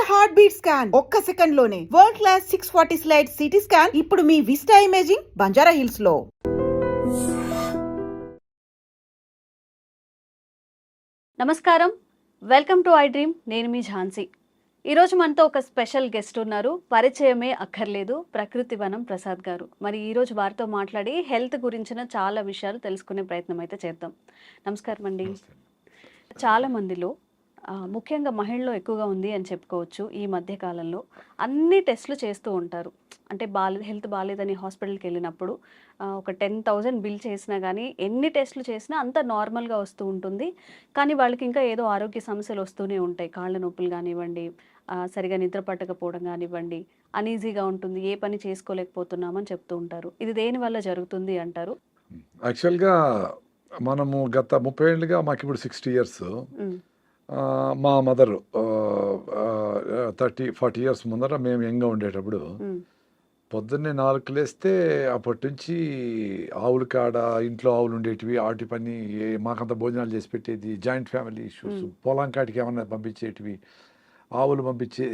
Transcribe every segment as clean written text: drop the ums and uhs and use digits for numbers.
Heart beat scan ఒక్క second లోనే world class 640 slide CT scan ఇప్పుడు మీ విస్టా ఇమేజింగ్ బంజారా హిల్స్ లో. నమస్కారం, వెల్కమ్ టు ఐ డ్రీమ్. నేను మీ ఝాన్సీ. ఈరోజు మనతో ఒక స్పెషల్ గెస్ట్ ఉన్నారు. పరిచయమే అక్కర్లేదు, ప్రకృతి వనం ప్రసాద్ గారు. మరి ఈరోజు వారితో మాట్లాడి హెల్త్ గురించిన చాలా విషయాలు తెలుసుకునే ప్రయత్నం అయితే చేద్దాం. నమస్కారం అండి. చాలా మందిలో ముఖ్యంగా మహిళల్లో ఎక్కువగా ఉంది అని చెప్పుకోవచ్చు. ఈ మధ్య కాలంలో అన్ని టెస్టులు చేస్తూ ఉంటారు. అంటే హెల్త్ బాగాలేదని హాస్పిటల్కి వెళ్ళినప్పుడు ఒక 10,000 బిల్ చేసినా కానీ ఎన్ని టెస్టులు చేసినా అంత నార్మల్గా వస్తూ ఉంటుంది. కానీ వాళ్ళకి ఇంకా ఏదో ఆరోగ్య సమస్యలు వస్తూనే ఉంటాయి. కాళ్ళ నొప్పులు కానివ్వండి, సరిగా నిద్ర పట్టకపోవడం కానివ్వండి, అనీజీగా ఉంటుంది, ఏ పని చేసుకోలేకపోతున్నామని చెప్తూ ఉంటారు. ఇది దేని వల్ల జరుగుతుంది అంటారు? యాక్చువల్గా మనము గత 30 ఏళ్ళుగా మాకు ఇప్పుడు 60 ఇయర్స్. మా మదరు 30-40 ఇయర్స్ ముందర మేము యంగ్గా ఉండేటప్పుడు పొద్దున్నే 4కి లేస్తే అప్పటి నుంచి ఆవుల కాడ ఇంట్లో ఆవులు ఉండేటివి, వాటి పని మాకంత భోజనాలు చేసి పెట్టేది, జాయింట్ ఫ్యామిలీ ఇష్యూస్, పొలం కాటికి ఏమన్నా పంపించేటివి, ఆవులు పంపించే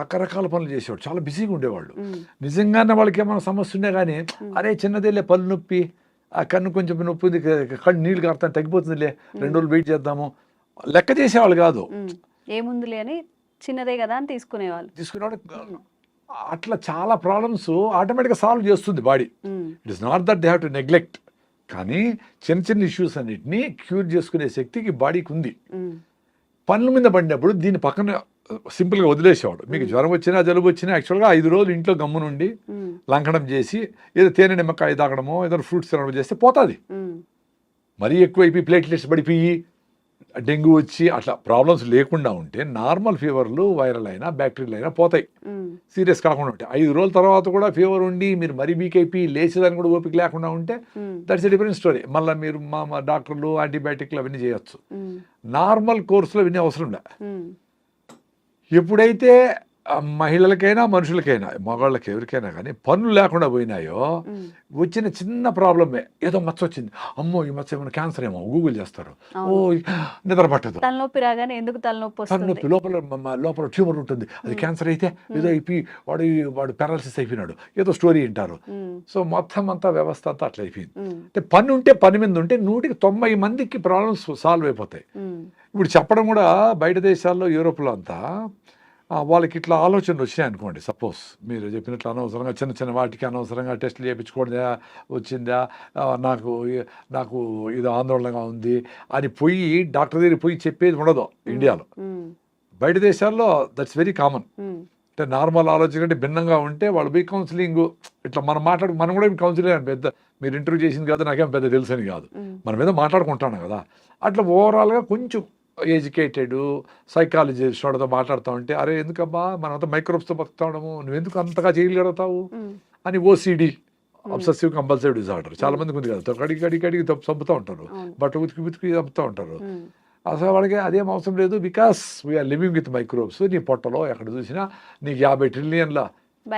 రకరకాల పనులు చేసేవాడు. చాలా బిజీగా ఉండేవాళ్ళు. నిజంగానే వాళ్ళకి ఏమైనా సమస్య ఉండే కానీ అరే చిన్నదేలే పళ్ళు నొప్పి, ఆ కన్ను కొంచెం నొప్పి ఉంది, కళ్ళు నీళ్ళు కారుతాను తగ్గిపోతుందిలే 2 రోజులు వెయిట్ చేద్దాము లెక్క చేసేవాళ్ళు కాదు. ఏముందిలే అని చిన్నదే కదా అని తీసుకునేవాళ్ళు. అట్లా చాలా ప్రాబ్లమ్స్ ఆటోమేటిక్గా సాల్వ్ చేస్తుంది body. It is not that they have to neglect. కానీ చిన్న చిన్న ఇష్యూస్ అన్నిటినీ క్యూర్ చేసుకునే శక్తికి బాడీకి ఉంది. పనుల మీద పడినప్పుడు దీన్ని పక్కన సింపుల్గా వదిలేసేవాడు. మీకు జ్వరం వచ్చినా జలుబు వచ్చినా యాక్చువల్గా 5 రోజులు ఇంట్లో గమ్ము నుండి లంకడం చేసి ఏదో తేనె నిమ్మకాయ తాగడమో ఏదో ఫ్రూట్స్ తినడం చేస్తే పోతుంది. మరీ ఎక్కువైపోయి ప్లేట్లెట్స్ పడిపోయి డెంగ్యూ వచ్చి అట్లా ప్రాబ్లమ్స్ లేకుండా ఉంటే నార్మల్ ఫీవర్లు వైరల్ అయినా బ్యాక్టీరియల్ అయినా పోతాయి, సీరియస్ కాకుండా ఉంటాయి. 5 రోజుల తర్వాత కూడా ఫీవర్ ఉండి మీరు మరీ వీక్ అయిపోయి లేచేదాన్ని కూడా ఓపిక లేకుండా ఉంటే దట్స్ ఎ డిఫరెంట్ స్టోరీ. మళ్ళీ మీరు మా డాక్టర్లు యాంటీబయాటిక్లు అవన్నీ చేయొచ్చు. నార్మల్ కోర్సులో అవన్నీ అవసరం లే. ఎప్పుడైతే మహిళలకైనా మనుషులకైనా మగవాళ్ళకి ఎవరికైనా కానీ పనులు లేకుండా పోయినాయో వచ్చిన చిన్న ప్రాబ్లమే, ఏదో మచ్చ వచ్చింది, అమ్మో ఈ మచ్చ ఏమైనా క్యాన్సర్ ఏమో గూగుల్ చేస్తారు, ఓ నిద్ర పట్టదు, తలనొప్పి రాగానే ఎందుకు తలనొప్పి, లోపల ట్యూమర్ ఉంటుంది, అది క్యాన్సర్ అయితే ఏదో అయిపోయి వాడు పారాలసిస్ అయిపోయినాడు, ఏదో స్టోరీ వింటారు. సో మొత్తం అంతా వ్యవస్థ అంతా అట్లా అయిపోయింది. అంటే పని ఉంటే పని మీద ఉంటే 190 మందికి ప్రాబ్లమ్స్ సాల్వ్ అయిపోతాయి. ఇప్పుడు చెప్పడం కూడా బయట దేశాల్లో యూరోప్లో అంతా వాళ్ళకి ఇట్లా ఆలోచనలు వచ్చినాయి అనుకోండి. సపోజ్ మీరు చెప్పినట్లు అనవసరంగా చిన్న చిన్న వాటికి అనవసరంగా టెస్టులు చేయించుకోవడం వచ్చిందా, నాకు ఇది ఆందోళనగా ఉంది అని పోయి డాక్టర్ దగ్గర పోయి చెప్పేది ఉండదు ఇండియాలో. బయట దేశాల్లో దట్స్ వెరీ కామన్. అంటే నార్మల్ ఆలోచన కంటే భిన్నంగా ఉంటే వాళ్ళు పోయి కౌన్సిలింగ్ ఇట్లా మనం కూడా కౌన్సిలింగ్ పెద్ద మీరు ఇంటర్వ్యూ చేసింది కదా నాకేం పెద్ద తెలుసు అని కాదు, మనం ఏదో మాట్లాడుకుంటాను కదా. అట్లా ఓవరాల్గా కొంచెం ఎడ్యుకేటెడ్ సైకాలజిస్ట్ వాడితో మాట్లాడుతూ ఉంటే అరే ఎందుకబ్బా మనంతా మైక్రోబ్స్తో బతుకుతా ఉండము, నువ్వెందుకు అంతగా చేయగలుగుతావు అని ఓసిడి అబ్సెసివ్ కంపల్సివ్ డిజార్డర్ చాలా మందికి ఉంది కదా, కడిగి చంపుతూ ఉంటారు, బట్ ఉతికి చంపుతూ ఉంటారు. అసలు వాడికి అదేం అవసరం లేదు, because we are living with microbes. నీ పొట్టలో ఎక్కడ చూసినా నీకు 50 ట్రిలియన్ల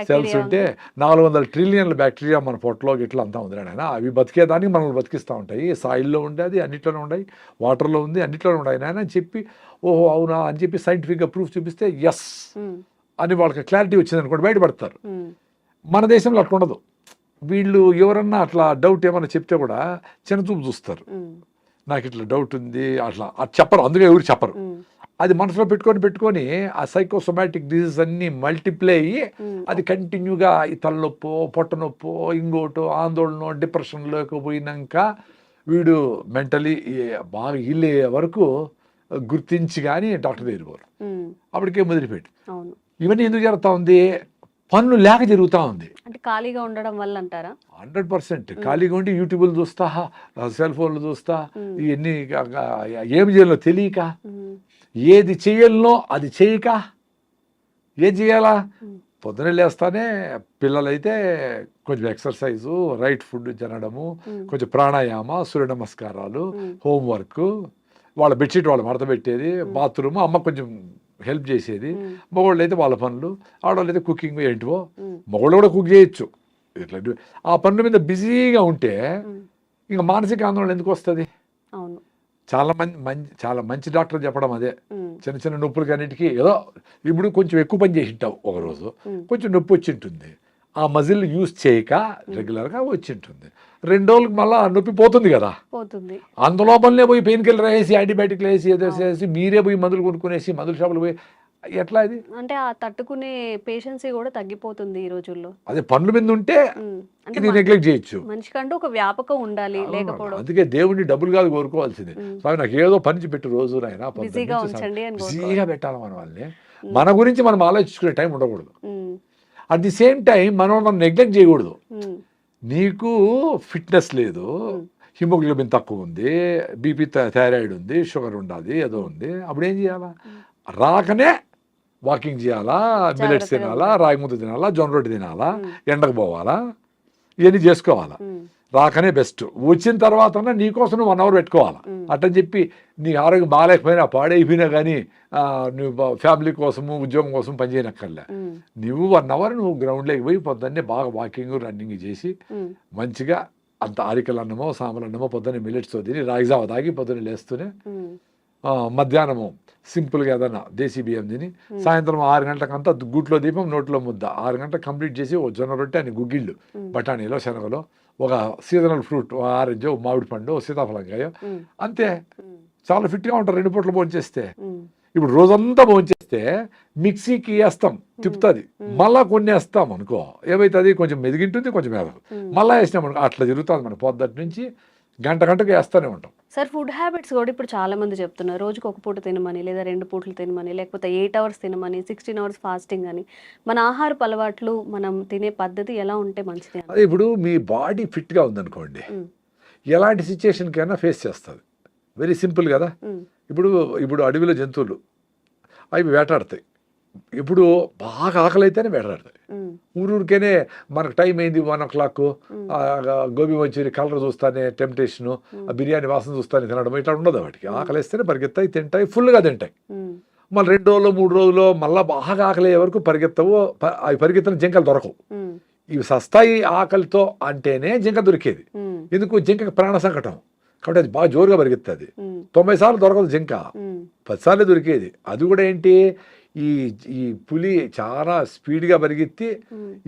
సెల్స్ ఉంటే 400 ట్రిలియన్ల బ్యాక్టీరియా మన పొట్టలో ఇట్లా అంతా ఉంది ఆయన. అవి బతికేదానికి మనల్ని బతికిస్తూ ఉంటాయి. సాయిల్లో ఉండేది అన్నిట్లోనే ఉన్నాయి, వాటర్లో ఉంది అన్నిట్లోనే ఉన్నాయి నాయన అని చెప్పి ఓహో అవునా అని చెప్పి సైంటిఫిక్గా ప్రూఫ్ చూపిస్తే ఎస్ అని వాళ్ళకి క్లారిటీ వచ్చింది అనుకోండి, బయటపడతారు. మన దేశంలో అట్లా ఉండదు. వీళ్ళు ఎవరన్నా అట్లా డౌట్ ఏమన్నా చెప్తే కూడా చిన్నచూపు చూస్తారు. నాకు ఇట్లా డౌట్ ఉంది అట్లా అది చెప్పరు, అందుకే ఎవరు చెప్పరు. అది మనసులో పెట్టుకొని ఆ సైకోసోమాటిక్ డిసీజ్ అన్ని మల్టిప్లై అయ్యి అది కంటిన్యూగా ఈ తలనొప్పో పొట్ట నొప్పో ఇంకోటో ఆందోళన డిప్రెషన్లోకి పోయినాక వీడు మెంటలీ బాగా ఇల్లే వరకు గుర్తించి కానీ డాక్టర్ దగ్గర పోరు. అప్పటికే మొదలుపెట్టి ఇవన్నీ ఎందుకు జరుగుతూ ఉంది? పనులు లేక జరుగుతూ ఉంది. అంటే ఖాళీగా ఉండడం వల్ల అంటారా? 100% ఖాళీగా ఉండి యూట్యూబ్లు చూస్తా, సెల్ ఫోన్లు చూస్తా, ఇవన్నీ ఏం చేయాలో తెలియక, ఏది చేయాలనో అది చేయక, ఏం చేయాలా పొద్దున లేస్తానే పిల్లలైతే కొంచెం ఎక్సర్సైజు, రైట్ ఫుడ్ తినడము, కొంచెం ప్రాణాయామ, సూర్య నమస్కారాలు, హోంవర్క్, వాళ్ళ బెడ్షీట్ వాళ్ళు మడత పెట్టేది, బాత్రూమ్ అమ్మ కొంచెం హెల్ప్ చేసేది, మగవాళ్ళు అయితే వాళ్ళ పనులు, ఆడవాళ్ళు అయితే కుకింగ్ ఏంటివో, మగవాళ్ళు కూడా కుక్ చేయొచ్చు. ఇట్లా ఆ పనుల మీద బిజీగా ఉంటే ఇంకా మానసిక ఆందోళన ఎందుకు వస్తుంది? చాలా మంచి డాక్టర్ చెప్పడం అదే. ఉమ్, చిన్న చిన్న నొప్పులకి అన్నిటికీ ఏదో ఇప్పుడు కొంచెం ఎక్కువ పని చేసి ఉంటావు ఒకరోజు, కొంచెం నొప్పి వచ్చి ఉంటుంది, ఆ మజిల్ యూజ్ చేయక రెగ్యులర్గా వచ్చి ఉంటుంది. 2 రోజులకు మళ్ళీ ఆ నొప్పి పోతుంది కదా, పోతుంది. అందులోపలనే పోయి పెయిన్ కిల్లర్ వేసి యాంటీబయాటిక్లు వేసి ఏదో వేసి మీరే పోయి మందులు కొనుక్కునేసి మందుల షాపులు పోయి ఎట్లా అది? అంటే ఆ తట్టుకునే పేషెన్సీ కూడా తగ్గిపోతుంది ఈ రోజుల్లో. అదే పనుల మీద ఉంటే అంటే ఇది నెగ్లెక్ట్ చేయొచ్చు. మనిషికంటూ ఒక వ్యాపకం ఉండాలి, లేకపోవడం అందుకే దేవుడిని డబ్బులు కాదు కోరుకోవాల్సింది. స్వామి నాకు ఏదో పని పెట్టు రోజు నాయన, బిజీగా ఉంచండి అని బిజీగా పెట్టాలి మన వాళ్ళని. మన గురించి మనం ఆలోచించుకునే టైం ఉండకూడదు. అట్ ది సేమ్ టైం మనం నెగ్లెక్ట్ చేయకూడదు. నీకు ఫిట్నెస్ లేదు, హిమోగ్లోబిన్ తక్కువ ఉంది, బీపీ థైరాయిడ్ ఉంది, షుగర్ ఉండాలి, ఏదో ఉంది, అప్పుడు ఏం చేయాలా? రాకనే వాకింగ్ చేయాలా, మిల్లెట్స్ తినాలా, రాగి ముద్ద తినాలా, జొన్న రొట్టె తినాలా, ఎండకు పోవాలా, ఇవన్నీ చేసుకోవాలా. రాకనే బెస్ట్. వచ్చిన తర్వాత నీకోసం నువ్వు 1 అవర్ పెట్టుకోవాలా. అట్టని చెప్పి నీ ఆరోగ్యం బాగాలేకపోయినా పాడైపోయినా కానీ నువ్వు ఫ్యామిలీ కోసము ఉద్యోగం కోసం పనిచేయనక్కర్లే. నువ్వు 1 అవర్ నువ్వు గ్రౌండ్లోకి పోయి పొద్దున్నే బాగా వాకింగ్ రన్నింగ్ చేసి మంచిగా అంత ఆరికల అన్నమో సాంబార్ అన్నమో పొద్దున్నే మిల్లెట్స్తో తిని రాగి జావ తాగి పొద్దున్నే లేస్తూనే మధ్యాహ్నము సింపుల్గా ఏదైనా దేశీ బియ్యం తిని సాయంత్రం 6 గంటలకంతా గుట్లో దీపం నోట్లో ముద్ద, 6 గంటలకు కంప్లీట్ చేసి ఓ జొన్న రొట్టె అని గుగ్గిళ్ళు, బఠానీలో శనగలో, ఒక సీజనల్ ఫ్రూట్, ఆరెంజ్, మామిడి పండు, సీతాఫలంకాయ, అంతే. చాలా ఫిట్గా ఉంటారు 2 పూటలు భోంచేస్తే. ఇప్పుడు రోజంతా భోంచేస్తే మిక్సీకి వేస్తాం, తిప్పుతుంది, మళ్ళా కొన్ని వేస్తాం అనుకో, ఏమైతుంది కొంచెం మెదిగింటుంది, కొంచెం మెదగు, మళ్ళీ వేసినాం అనుకో, అట్లా జరుగుతుంది. మన పొద్దుటి నుంచి గంటకు వేస్తూనే ఉంటాం. సార్, ఫుడ్ హ్యాబిట్స్ కూడా ఇప్పుడు చాలా మంది చెప్తున్నారు, రోజుకి 1 పూట తినమని, లేదా 2 పూటలు తినమని, లేకపోతే 8 అవర్స్ తినమని, 16 అవర్స్ ఫాస్టింగ్ అని. మన ఆహారపు అలవాట్లు, మనం తినే పద్ధతి ఎలా ఉంటే మంచిది? అదే ఇప్పుడు మీ బాడీ ఫిట్గా ఉందనుకోండి, ఎలాంటి సిచ్యుయేషన్కైనా ఫేస్ చేస్తుంది. వెరీ సింపుల్ కదా. ఇప్పుడు అడవిలో జంతువులు అవి వేటాడతాయి. ఇప్పుడు బాగా ఆకలి అయితేనే వేటాడతాయి. ఊరికేనే మనకు టైం అయింది 1 o'clock, గోబీ మంచూరి కలర్ చూస్తానే టెంప్టేషను, బిర్యానీ వాసన చూస్తానే తినడం, ఇట్లా ఉండదు. వాటికి ఆకలి వేస్తేనే పరిగెత్తాయి, తింటాయి, ఫుల్గా తింటాయి. మళ్ళీ 2 రోజులు 3 రోజులు మళ్ళీ బాగా ఆకలి అయ్యే వరకు పరిగెత్తవు. అవి పరిగెత్తిన జింకలు దొరకవు. ఇవి సస్తాయి ఆకలితో అంటేనే జింక దొరికేది. ఎందుకు? జింకకి ప్రాణ సంకటం కాబట్టి అది బాగా జోరుగా పరిగెత్తుంది. 90 సార్లు దొరకదు జింక, 10 సార్లు దొరికేది. అది కూడా ఏంటి, ఈ పులి చాలా స్పీడ్గా పరిగెత్తి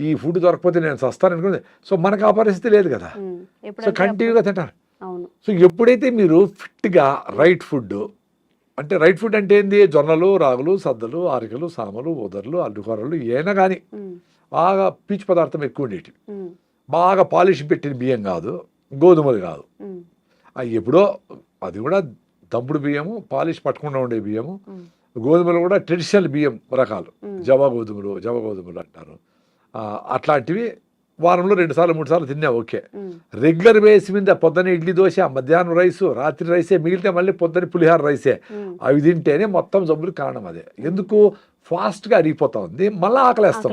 ఈ ఫుడ్ దొరకపోతే నేను చస్తాను అనుకుంది. సో మనకు ఆ పరిస్థితి లేదు కదా. సో కంటిన్యూగా తింటారు. సో ఎప్పుడైతే మీరు ఫిట్గా రైట్ ఫుడ్ అంటే ఏంది, జొన్నలు, రాగులు, సద్దలు, ఆరికలు, సామలు, ఉదర్లు, అల్లుకూరలు, ఏనా కానీ బాగా పీచు పదార్థం ఎక్కువ ఉండేటివి, బాగా పాలిష్ పెట్టిన బియ్యం కాదు, గోధుమలు కాదు. ఎప్పుడో అది కూడా దంపుడు బియ్యము, పాలిష్ పట్టకుండా ఉండే బియ్యము. గోధుమలు కూడా ట్రెడిషనల్ బియ్యం రకాలు, జవ గోధుమలు అంటారు. అట్లాంటివి వారంలో 2 సార్లు 3 సార్లు తిన్నా ఓకే. రెగ్యులర్ బేస్ మీద పొద్దున్న ఇడ్లీ దోశ, మధ్యాహ్నం రైసు, రాత్రి రైసే, మిగిలితే మళ్ళీ పొద్దున్న పులిహార రైసే, అవి తింటేనే మొత్తం జబ్బులు కారణం. అదే ఎందుకు ఫాస్ట్గా అరిగిపోతా ఉంది, మళ్ళీ ఆకలేస్తాం,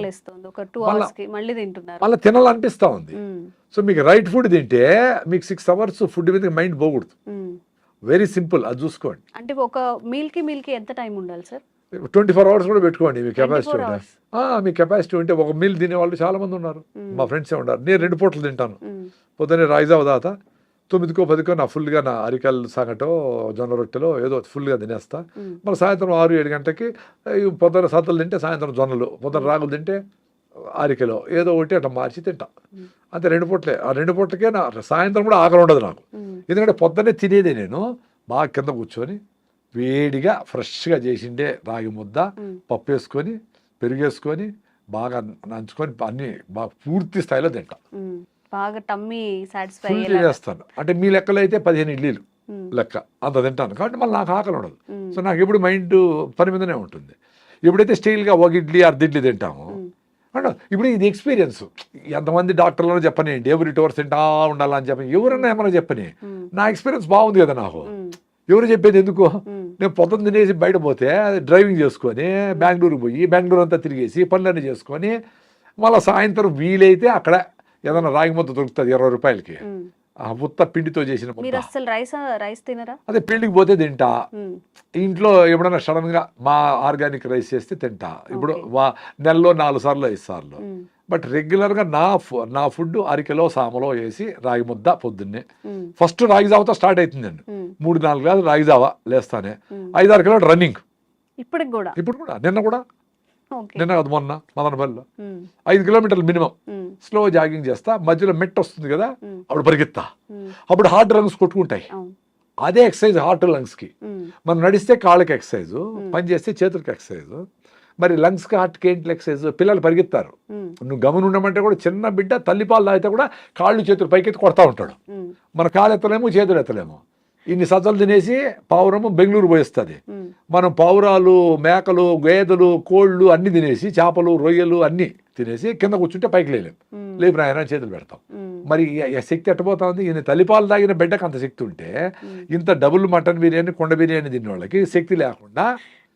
మళ్ళీ తినాలనిపిస్తూ ఉంది. సో మీకు రైట్ ఫుడ్ తింటే మీకు 6 hours ఫుడ్ మీద మైండ్ పోకూడదు. వెరీ సింపుల్, అది చూసుకోండి. అంటే ఒక మీల్కి ఎంత టైం ఉండాలి సార్? 24 hours కూడా పెట్టుకోండి మీ కెపాసిటీ ఉంటే. మీ కెపాసిటీ ఉంటే ఒక మీల్ తినే వాళ్ళు చాలా మంది ఉన్నారు, మా ఫ్రెండ్సే ఉన్నారు. నేను 2 పూటలు తింటాను. పొద్దున్నే రాయిజావ దాత 9కో 10కో నా ఫుల్గా నా అరికల్ సంగటో జొన్న రొట్టెలో ఏదో ఫుల్గా తినేస్తా. మళ్ళీ సాయంత్రం 6-7 గంటలకి పొద్దున్న సద్దలు తింటే సాయంత్రం జొన్నలు, పొద్దున్న రాగులు తింటే అరికెలో ఏదో ఒకటి అట్లా మార్చి తింటా. అంతే 2 పూటలే. ఆ 2 పూటలకే నా సాయంత్రం కూడా ఆకలి ఉండదు నాకు. ఎందుకంటే పొద్దున్నే తినేదే నేను బాగా కింద కూర్చొని వేడిగా ఫ్రెష్గా చేసిండే రాగి ముద్ద, పప్పు వేసుకొని, పెరుగేసుకొని, బాగా నంచుకొని అన్ని బాగా పూర్తి స్థాయిలో తింటా. బాగా టమ్మీ సాటిస్ఫై చేస్తాను. అంటే మీ లెక్కలో అయితే 15 ఇడ్లీలు లెక్క అంత తింటాను. కాబట్టి మళ్ళీ నాకు ఆకలి ఉండదు. సో నాకు ఎప్పుడు మైండ్ పని మీదనే ఉంటుంది. ఎప్పుడైతే స్టైల్గా 1 ఇడ్లీ 1/2 ఇడ్లీ తింటాము అంటే ఇప్పుడు ఇది ఎక్స్పీరియన్స్. ఎంతమంది డాక్టర్లను చెప్పని ఎవ్రీ 2 hours తింటా ఉండాలని చెప్పని ఎవరన్నా ఏమన్నా చెప్పని, నా ఎక్స్పీరియన్స్ బాగుంది కదా నాకు. ఎవరు చెప్పేది ఎందుకు? నేను పొద్దున్న తినేసి బయట పోతే డ్రైవింగ్ చేసుకొని బెంగళూరు పోయి బెంగళూరు అంతా తిరిగేసి పనులన్నీ చేసుకొని మళ్ళీ సాయంత్రం వీలైతే అక్కడ ఏదైనా రాగి ముద్ద దొరుకుతుంది 20 రూపాయలకి, ఉత్త పిండితో చేసిన మీరు ముద్ద. అసలు రైస్ తినరా? అదే పెళ్లికి పోతే తింటా, ఉమ్, ఇంట్లో ఎప్పుడైనా సడన్ గా మా ఆర్గానిక్ రైస్ చేస్తే తింటా. ఇప్పుడు Okay. నెలలో 4 సార్లు 5 సార్లు. ఉమ్, బట్ రెగ్యులర్ గా నా ఫుడ్ అరికెలో సామలో వేసి రాగి ముద్ద పొద్దున్నే. ఉమ్, ఫస్ట్ రాగి జావతో స్టార్ట్ అవుతుందండి. ఉమ్, 3-4 గ్లాసులు రాగి జావా లేస్తానే, ఉమ్. 5-6 కిలోమీటర్ రన్నింగ్. ఇప్పటికి కూడా? ఇప్పుడు కూడా నిన్న ఓకే. కాదు మొన్న మదనపల్లిలో ఉమ్, 5 కిలోమీటర్లు మినిమం ఉమ్, స్లో జాగింగ్ చేస్తా. మధ్యలో మెట్ వస్తుంది కదా, ఉమ్, అప్పుడు పరిగెత్తా. ఉమ్, అప్పుడు హార్ట్ లంగ్స్ కొట్టుకుంటాయి. అవును. అదే ఎక్సర్సైజ్ హార్ట్ లంగ్స్ కి. ఉమ్, మనం నడిస్తే కాళ్ళకి ఎక్సర్సైజ్, పని చేస్తే చేతులకి ఎక్సర్సైజ్. మరి లంగ్స్కి హార్ట్కి ఏంటి ఎక్సర్సైజ్? పిల్లలు పరిగెత్తారు, ఉమ్, నువ్వు గమని ఉండమంటే కూడా చిన్న బిడ్డ తల్లిపాలు తాగితే కూడా కాళ్ళు చేతులు పైకెత్తి కొడతా ఉంటాడు. ఉమ్, మన కాళ్ళు ఎత్తలేము, చేతులు ఎత్తలేము. ఇన్ని సజ్జలు తినేసి పావురము బెంగళూరు పోయిస్తుంది. ఉమ్, మనం పావురాలు, మేకలు, గేదెలు, కోళ్ళు అన్ని తినేసి, చేపలు, రొయ్యలు అన్ని తినేసి కింద కూర్చుంటే పైకి లేలేము. ఉమ్, లేపు నాయన చేతులు పెడతాం. ఉమ్, మరి ఈ శక్తి ఎట్టబోతా ఉంది? ఈయన తల్లిపాలు తాగిన బిడ్డకు అంత శక్తి ఉంటే, ఇంత డబుల్ మటన్ బిర్యానీ, కొండ బిర్యానీ తిన్న వాళ్ళకి శక్తి లేకుండా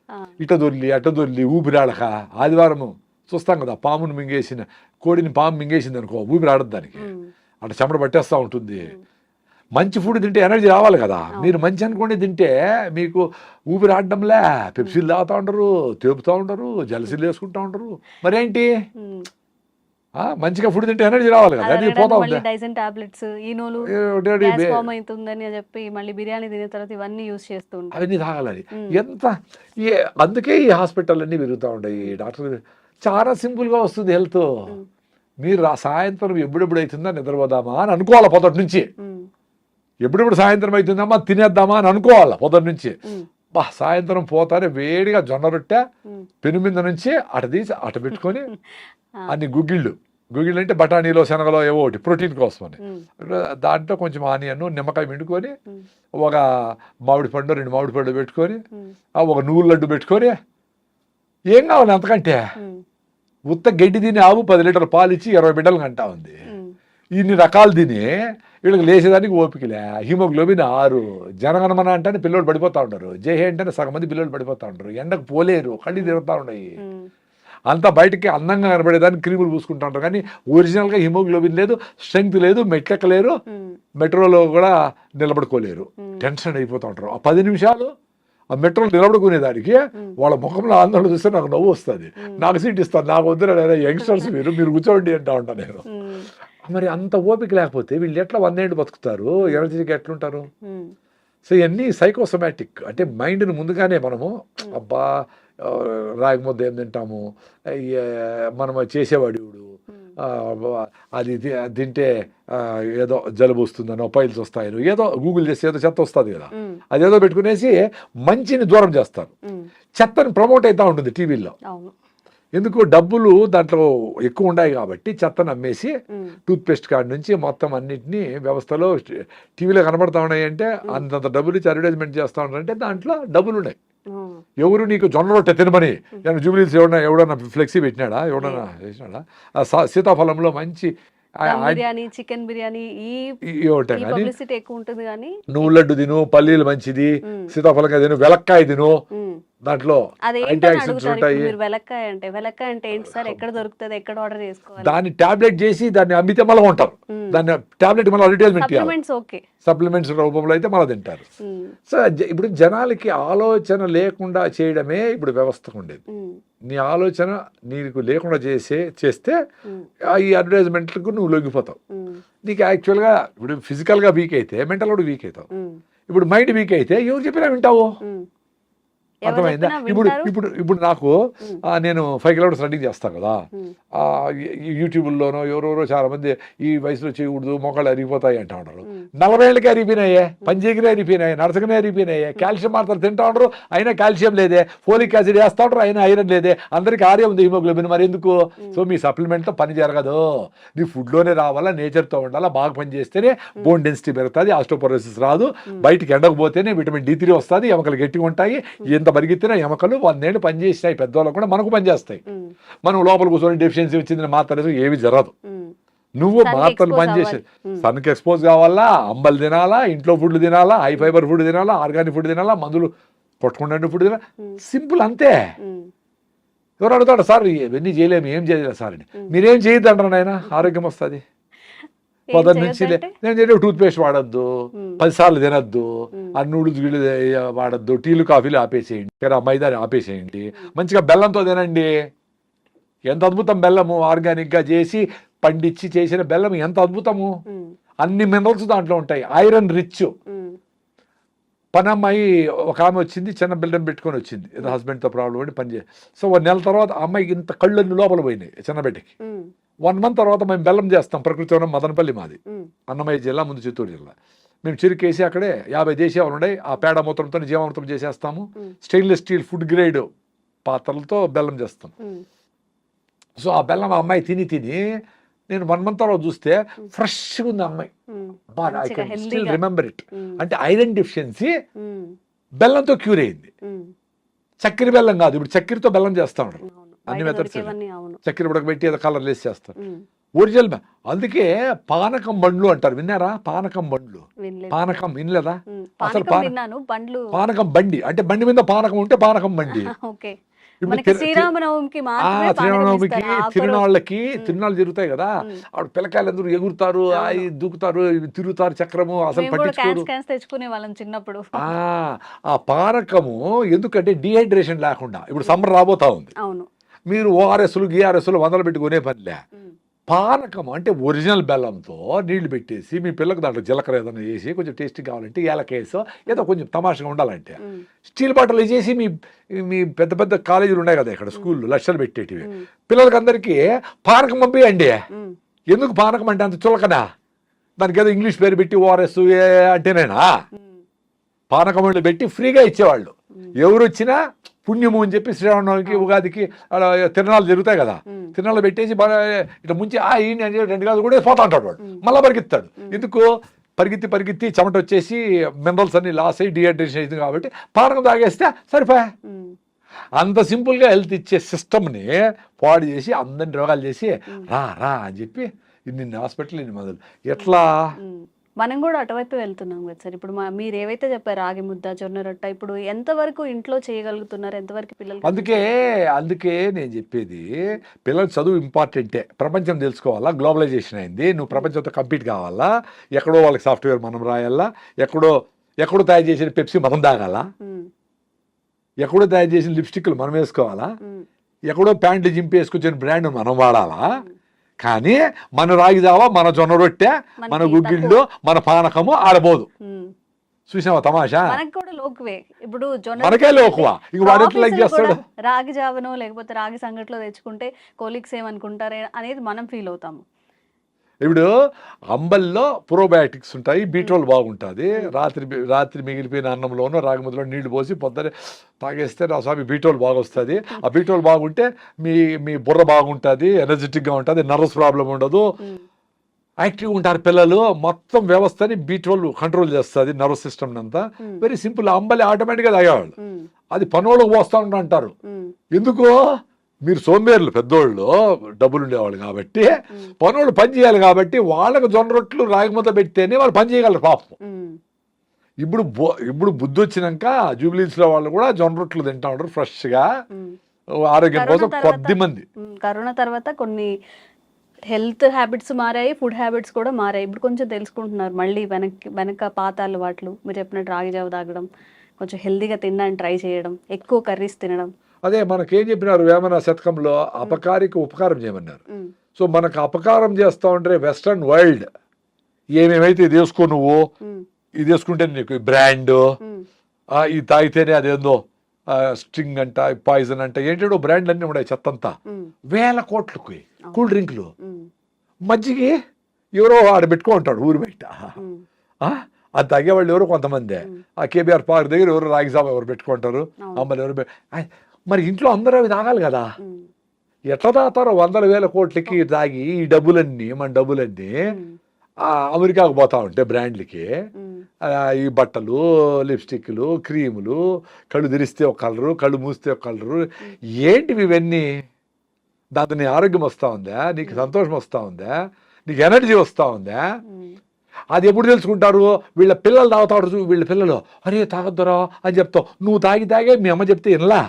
ఆ, ఇట దొర్లి అట్ట దొర్లి ఊపిరాడక, ఆదివారము చూస్తాం కదా, పామును మింగేసిన కోడిని పాము మింగేసింది అనుకో, ఊపిరాడదు దానికి, ఉమ్, అట్ట చెమట పట్టేస్తూ ఉంటుంది. మంచి ఫుడ్ తింటే ఎనర్జీ రావాలి కదా. మీరు మంచి అనుకోండి తింటే మీకు ఊపిరాడడంలే, పెప్సీలు తాగుతూ ఉండరు, తేపుతూ ఉండరు, జలసీలు వేసుకుంటూ ఉండరు. మరేంటి? ఉమ్. మంచిగా ఫుడ్ తింటే ఎనర్జీ రావాలి కదా, అది పోతా మళ్ళీ ఉంది. డైజన్ టాబ్లెట్స్, ఈనోలు, ఏమిటి గ్యాస్ ఫామ్ అవుతుందని చెప్పి మళ్ళీ బిర్యానీ తినే తర్వాత ఇవన్నీ యూజ్ చేస్తూ ఉంటారు. అవన్నీ తాగాలని ఎంత అందుకే ఈ హాస్పిటల్ అన్నీ పెరుగుతూ ఉంటాయి. డాక్టర్ చాలా సింపుల్గా వస్తుంది హెల్త్. మీరు సాయంత్రం ఎప్పుడెప్పుడు అవుతుందా నిద్రపోదామా అని అనుకోవాలి పొద్దుటి నుంచి. ఉమ్, ఎప్పుడెప్పుడు సాయంత్రం అవుతుందమ్మా తినేద్దామా అని అనుకోవాలి పొద్దుటి నుంచి. ఉమ్, సాయంత్రం పోతానే వేడిగా జొన్న రొట్టె ఉమ్, పెను మీద నుంచి అట తీసి అట పెట్టుకొని ఆ, అన్ని గుగ్గిళ్ళు అంటే బఠానీలో, శనగలో ఏవో ఒకటి ప్రోటీన్ కోసం అని, ఉమ్, దాంట్లో కొంచెం ఆనియన్, నిమ్మకాయ పిండుకొని, ఉమ్, ఒక మామిడి పండు 2 మామిడి పండు పెట్టుకొని, ఉమ్, ఒక నువ్వుల లడ్డు పెట్టుకొని, ఏం కావాలి అంతకంటే? ఉమ్, ఉత్త గడ్డి తిని ఆవు 10 లీటర్ల పాలు ఇచ్చి 20 బిడ్డలు కంటా ఉంది. ఉమ్, ఇన్ని రకాలు తిని వీళ్ళకి లేచేదానికి ఓపికలే. హిమోగ్లోబిన్ 6. జనగణమన అంటేనే పిల్లలు పడిపోతూ ఉంటారు, జేహే అంటేనే సగం మంది పిల్లలు పడిపోతూ ఉంటారు, ఎండకు పోలేరు, కళ్ళు తిరుగుతూ ఉన్నాయి. ఉమ్, అంతా బయటికి అందంగా కనబడేదానికి క్రీములు పూసుకుంటూ ఉంటారు, కానీ ఒరిజినల్గా హిమోగ్లోబిన్ లేదు, స్ట్రెంగ్త్ లేదు, మెట్లెక్కలేరు, ఉమ్, మెట్రోలో కూడా నిలబడుకోలేరు. టెన్షన్ అయిపోతూ ఉంటారు. ఆ 10 నిమిషాలు ఆ మెట్రోలో నిలబడుకునేదానికి వాళ్ళ ముఖంలో ఆందోళన చూస్తే నాకు నవ్వు వస్తుంది. నాకు సీట్ ఇస్తాను, నాకు వద్దు, యంగ్స్టర్స్ మీరు కూర్చోండి అంటా ఉంటాను నేను. ఉమ్, మరి అంత ఓపిక లేకపోతే వీళ్ళు ఎట్లా 100 ఏళ్ళు బతుకుతారు? ఎనర్జీకి ఎట్లుంటారు? ఉమ్, సో ఇవన్నీ సైకోసోమాటిక్. అంటే మైండ్ని ముందుగానే మనము అబ్బా రాగి ముద్ద ఏం తింటాము, మనం చేసేవాడు అది తింటే ఏదో జలుబు వస్తుందనో, పైల్స్ వస్తాయనో, ఏదో గూగుల్ చేస్తే ఏదో చెత్త వస్తుంది కదా, ఉమ్, అదేదో పెట్టుకునేసి మంచిని దూరం చేస్తారు. ఉమ్, చెత్తని ప్రమోట్ అవుతూ ఉంటుంది టీవీల్లో. అవును. ఎందుకు? డబ్బులు దాంట్లో ఎక్కువ ఉన్నాయి కాబట్టి చెత్తను అమ్మేసి, ఉమ్, టూత్పేస్ట్ కార్డ్ నుంచి మొత్తం అన్నింటినీ వ్యవస్థలో టీవీలో కనబడతా ఉన్నాయి. అంటే అంతంత డబ్బులు ఇచ్చి అడ్వర్టైజ్మెంట్ చేస్తూ ఉన్నారంటే దాంట్లో డబ్బులు ఉన్నాయి. ఉమ్, ఎవరు నీకు జొన్న రొట్టె తినమని నేను జూబిలీస్ ఎవడన్నా ఫ్లెక్సీ పెట్టినాడా? ఎవడన్నా చేసినాడా? సీతాఫలంలో మంచి దమ్ బిర్యానీ, చికెన్ బిర్యానీ, ఈ ఉంటాయి కానీ పబ్లిసిటీ ఎక్కువ ఉంటుంది కానీ నువ్వు లడ్డు తిను, పల్లీలు మంచిది, ఉమ్, సీతాఫలంగా తిను, వెలక్కాయ తిను, ఉమ్. దాంట్లో అదేంటని యాంటీ ఆక్సిడెంట్స్ అడుగుతారు. ఉంటాయి. ఇప్పుడు మీరు వెలక్కాయ అంటే ఏంటి సార్? ఎక్కడ దొరుకుతుంది? ఎక్కడ ఆర్డర్ చేసుకోవాలి? దాన్ని టాబ్లెట్ చేసి దాన్ని అమ్మితే మళ్ళీ ఉంటారు. ఉమ్. దాన్ని టాబ్లెట్ మళ్ళీ అడ్వర్టైజ్మెంట్ చేయాలి. Supplements okay. సప్లిమెంట్స్ రూపంలో అయితే మళ్ళీ తింటారు. ఉమ్, సో ఇప్పుడు జనాలకి ఆలోచన లేకుండా చేయడమే ఇప్పుడు వ్యవస్థకు ఉండేది. ఉమ్, నీ ఆలోచన నీకు లేకుండా చేస్తే ఉమ్, ఈ అడ్వర్టైజ్మెంట్లకు నువ్వు లొంగిపోతావు. ఉమ్, నీకు యాక్చువల్గా ఇప్పుడు ఫిజికల్గా వీక్ అయితే మెంటల్ కూడా వీక్ అవుతావు. ఉమ్, ఇప్పుడు మైండ్ వీక్ అయితే ఎవరు చెప్పినా వింటావు. ఉమ్. ఎవరు అర్థమైందా? చెప్పినా ఇప్పుడు వింటారు. ఇప్పుడు ఇప్పుడు నాకు నేను 5 కిలోమీటర్స్ రన్నింగ్ చేస్తాను కదా, ఉమ్, యూట్యూబ్లోనో ఎవరెవరో చాలా మంది ఈ వయసులో చేయకూడదు, మోకాళ్ళు అరిగిపోతాయి అంటా ఉంటారు. ఉమ్. 40 ఏళ్ళకి అరిగిపోయినాయే, పంచేకినే అరిగిపోయినాయి, నరసకనే అరిగిపోయినాయి, కాల్షియం మాత్రం తింటా ఉండరు, అయినా కాల్షియం లేదే, ఫోలిక్ యాసిడ్ వేస్తా ఉంటారు, అయినా ఐరన్ లేదే, అందరికీ ఆర్యం ఉంది హిమోగ్లోబిన్, మరి ఎందుకు? సో మీ సప్లిమెంట్తో పని జరగదు. నీ ఫుడ్లోనే రావాలా, నేచర్తో ఉండాలా, బాగా పని చేస్తేనే బోన్ డెన్సిటీ పెరుగుతుంది, ఆస్టోపోరోసిస్ రాదు, బయటికి ఎండకపోతేనే విటమిన్ D3 వస్తుంది, ఎముకలు గట్టిగా ఉంటాయి. ఎంత పరిగెత్తినా ఎముకలు 100 ఏళ్ళు పనిచేసినాయి, పెద్దవాళ్ళకు కూడా మనకు పనిచేస్తాయి. ఉమ్, మనం లోపల కూర్చొని డెఫిషియన్సీ వచ్చిందని మాత్రం ఏమి జరగదు. ఉమ్, నువ్వు Sun కి మాత్రలు expose పనిచేసే అవ్వాలి. సన్కి ఎక్స్పోజ్ కావాలా, అంబలు తినాలా, ఇంట్లో ఫుడ్లు తినాలా, హై ఫైబర్ ఫుడ్ తినాలా, ఆర్గానిక్ ఫుడ్ తినాలా, మందులు కొట్టుకుంటే ఫుడ్ తినాలా. సింపుల్ అంతే. ఉమ్, ఎవరు అడుగుతాడు సార్ ఇవన్నీ చేయలేము, ఏం చేయలేదు సార్ అని. మీరేం చేయొద్దు అంటారు నాయన, ఆరోగ్యం వస్తుంది. పొద్దున్న నుంచి చేయొద్దంటే? నేను చెప్పే టూత్ పేస్ట్ వాడద్దు, 10 సార్లు తినద్దు, ఆ నూడిల్స్ గిళ్ళు వాడద్దు, టీలు కాఫీలు ఆపేసేయండి, మైదా ఆపేసేయండి, మంచిగా బెల్లంతో తినండి. ఎంత అద్భుతం బెల్లము, ఆర్గానిక్గా చేసి పండించి చేసిన బెల్లం ఎంత అద్భుతము. అన్ని మినరల్స్ దాంట్లో ఉంటాయి, ఐరన్ రిచ్. పనమ్మాయి ఒక ఆమె వచ్చింది, చిన్న బెల్లం పెట్టుకొని వచ్చింది, ఏదో హస్బెండ్తో ప్రాబ్లం పడి పనిచేసి. సో 1 నెల తర్వాత ఆ అమ్మాయికి ఇంత కళ్ళన్ని లోపల పోయినాయి చిన్న బిడ్డకి. 1 మంత్ తర్వాత మేము బెల్లం చేస్తాం, ప్రకృతి వనం మదనపల్లి మాది, అన్నమయ్య జిల్లా, ముందు చిత్తూరు జిల్లా. మేము చెరుకేసి అక్కడే 50 దేశాలు ఉన్నాయి, ఆ పేడ మూత్రంతో జీవామృతం చేసేస్తాము. స్టెయిన్లెస్ స్టీల్ ఫుడ్ గ్రేడ్ పాత్రలతో బెల్లం చేస్తాం. సో ఆ బెల్లం ఆ అమ్మాయి తిని నేను 1 మంత్ తర్వాత చూస్తే ఫ్రెష్గా ఉంది ఆ అమ్మాయి. I can still remember it. అంటే ఐరన్ డెఫిషియన్సీ బెల్లంతో క్యూర్ అయింది. చక్కెర బెల్లం కాదు, ఇప్పుడు చక్కెరతో బెల్లం చేస్తా ఉంటారు, అన్ని మెథడ్స్. చక్కెర ఉడకబెట్టి ఏదో కలర్ లేసి చేస్తారు. ఒరిజినల్ అందుకే పానకం బండ్లు అంటారు, విన్నారా? పానకం బండ్లు, పానకం వినలేదా? అసలు పానకం బండి అంటే బండి మీద పానకం ఉంటే పానకం బండి. శ్రీరామనవమికి తిరునాళ్ళకి తిరునాళ్ళు జరుగుతాయి కదా, ఆవిడ పిల్లకాయలు అందరూ ఎగురుతారు, దూకుతారు, తిరుగుతారు చక్రము, అసలు పట్టించుకోరు. తెచ్చుకునే వాళ్ళం చిన్నప్పుడు. ఆ పానకము ఎందుకంటే డిహైడ్రేషన్ లేకుండా, ఇప్పుడు సమ్మర్ రాబోతా ఉంది, మీరు ఓఆర్ఎస్లు గిఆర్ఎస్లు 100 పెట్టి కొనే పనిలే. పానకం అంటే ఒరిజినల్ బెల్లంతో నీళ్లు పెట్టేసి మీ పిల్లలకు దాంట్లో జీలకర్ర ఏదైనా వేసి కొంచెం టేస్టీ కావాలంటే ఏలకేసో ఏదో కొంచెం తమాషగా ఉండాలంటే స్టీల్ బాటిల్ వేసేసి మీ పెద్ద పెద్ద కాలేజీలు ఉన్నాయి కదా ఇక్కడ, స్కూళ్ళు లక్షలు పెట్టేటివి, పిల్లలకి అందరికీ పానకం పంపియండి. ఎందుకు పానకం అంటే అంత చులకనా? దానికి ఏదో ఇంగ్లీష్ పేరు పెట్టి ఓఆర్ఎస్ అంటేనేనా? పానకం పెట్టి ఫ్రీగా ఇచ్చేవాళ్ళు. ఎవరు వచ్చినా పుణ్యము అని చెప్పి శ్రీరామనవమికి ఉగాదికి అలా తిరణాలు జరుగుతాయి కదా, తిరణాలు పెట్టేసి ఇట్లా ముంచి ఈయన అని 2 గాజులు కూడా పోతా ఉంటాడు వాడు, మళ్ళీ పరిగెత్తాడు. ఎందుకు? పరిగెత్తి చెమట వచ్చేసి మినరల్స్ అన్ని లాస్ అయ్యి డిహైడ్రేషన్ అయింది కాబట్టి పానకం తాగేస్తే సరిపోయా. అంత సింపుల్గా హెల్త్ ఇచ్చే సిస్టమ్ని పాడు చేసి అందరిని రోగాలు చేసి రా అని చెప్పి ఇన్ని హాస్పిటల్ ఇన్ని మందులు. ఎట్లా? మనం కూడా అటువైపు వెళ్తున్నాం కదా సార్. ఇప్పుడు మీరు ఏవైతే చెప్పారు రాగి ముద్ద, జొన్న రొట్ట, ఇప్పుడు ఎంతవరకు ఇంట్లో చేయగలుగుతున్నారు, ఎంతవరకు పిల్లలు? అందుకే నేను చెప్పేది, పిల్లలు చదువు ఇంపార్టెంటే, ప్రపంచం తెలుసుకోవాలా, గ్లోబలైజేషన్ అయింది, నువ్వు ప్రపంచంతో కంపీట్ కావాలా, ఎక్కడో వాళ్ళకి సాఫ్ట్వేర్ మనం రాయాలా, ఎక్కడో తయారు చేసిన పెప్సీ మనం తాగాల, ఎక్కడో తయారు చేసిన లిప్స్టిక్లు మనం వేసుకోవాలా, ఎక్కడో ప్యాంట్లు జింపి వేసుకొచ్చిన బ్రాండ్ మనం వాడాలా. కానీ మన రాగి జావా, మన జొన్న రొట్టె, మన గుగ్గిళ్ళు, మన పానకము ఆడబోదు. చూసావా తమాషా? ఇప్పుడు మనకే లోకువా, ఇంక వాడు లైక్ చేస్తాడు. రాగి జావనో లేకపోతే రాగి సంగట్లో తెచ్చుకుంటే కోలీగ్స్ ఏమనుకుంటారే అనేది మనం ఫీల్ అవుతాము. ఇప్పుడు అంబల్లో ప్రోబయాటిక్స్ ఉంటాయి, బీట్రోల్ బాగుంటుంది. రాత్రి మిగిలిపోయిన అన్నంలోనూ రాగి ముద్దలో నీళ్లు పోసి పొద్దునే తాగేస్తే నా స్వామి బీట్రోల్ బాగా వస్తుంది. ఆ బీట్రోల్ బాగుంటే మీ బుర్ర బాగుంటుంది, ఎనర్జెటిక్గా ఉంటుంది, నర్వస్ ప్రాబ్లం ఉండదు, యాక్టివ్గా ఉంటారు పిల్లలు. మొత్తం వ్యవస్థని బీట్రోల్ కంట్రోల్ చేస్తుంది, నర్వస్ సిస్టమ్ అంతా. Very simple. అంబలి ఆటోమేటిక్గా తాగేవాళ్ళు, అది పనోళ్ళకు పోస్తా అంటారు. ఎందుకు? మీరు సోంబేర్లు, పెద్దోళ్ళు డబ్బులు ఉండేవాళ్ళు కాబట్టి, పనులు పని చేయాలి కాబట్టి వాళ్ళకు జొన్న రొట్టెలు రాగి ముద్ద పెడితేనే వాళ్ళు పని చేయగలరు పాపం. ఇప్పుడు బుద్ధి వచ్చినాక జూబ్లీస్లో వాళ్ళు కూడా జొన్న రొట్టెలు తింటా ఉంటారు ఫ్రెష్గా, ఆరోగ్యం కోసం. కొద్ది మంది కరోనా తర్వాత కొన్ని హెల్త్ హ్యాబిట్స్ మారాయి, ఫుడ్ హ్యాబిట్స్ కూడా మారాయి. ఇప్పుడు కొంచెం తెలుసుకుంటున్నారు మళ్ళీ వెనక పాత అలవాట్లు. మీరు చెప్పినట్టు రాగి జావ తాగడం, కొంచెం హెల్తీగా తినడానికి ట్రై చేయడం, ఎక్కువ కర్రీస్ తినడం. అదే మనకేం చెప్పినారు వేమన శతకంలో, అపకారికి ఉపకారం చేయమన్నారు. సో మనకు అపకారం చేస్తా ఉంటే వెస్టర్న్ వరల్డ్ ఏమేమైతే ఇది వేసుకో, నువ్వు ఇది వేసుకుంటే నీకు బ్రాండ్, ఇది తాగితేనే అదేందో స్ట్రింగ్ అంట, పాయిజన్ అంట, ఏంటో బ్రాండ్లు అన్నీ ఉన్నాయి, చెత్తంతా. 1000 కోట్లకి కూల్ డ్రింక్లు, మజ్జిగి ఎవరో ఆడ పెట్టుకో ఉంటాడు ఊరు బయట. అది తాగేవాళ్ళు ఎవరో కొంతమంది. ఆ కేబీఆర్ పార్క్ దగ్గర ఎవరు రాగి జావ ఎవరు పెట్టుకుంటారు, అమ్మలు ఎవరు. మరి ఇంట్లో అందరూ అవి తాగాలి కదా, ఎట్లా తాగుతారో 100,000 కోట్లకి తాగి ఈ డబ్బులన్నీ, మన డబ్బులన్నీ అమెరికాకు పోతా ఉంటే బ్రాండ్లకి, ఈ బట్టలు, లిప్స్టిక్లు, క్రీములు, కళ్ళు తెరిస్తే ఒక కలరు, కళ్ళు మూస్తే ఒక కలరు, ఏంటివి ఇవన్నీ? దాంతో నీ ఆరోగ్యం వస్తూ ఉందా, నీకు సంతోషం వస్తూ ఉందా, నీకు ఎనర్జీ వస్తూ ఉందా? అది ఎప్పుడు తెలుసుకుంటారు? వీళ్ళ పిల్లలు తాగుతాడు, వీళ్ళ పిల్లలు అరే తాగొద్దురా అని చెప్తావు. నువ్వు తాగే మీ అమ్మ చెప్తే వినలా,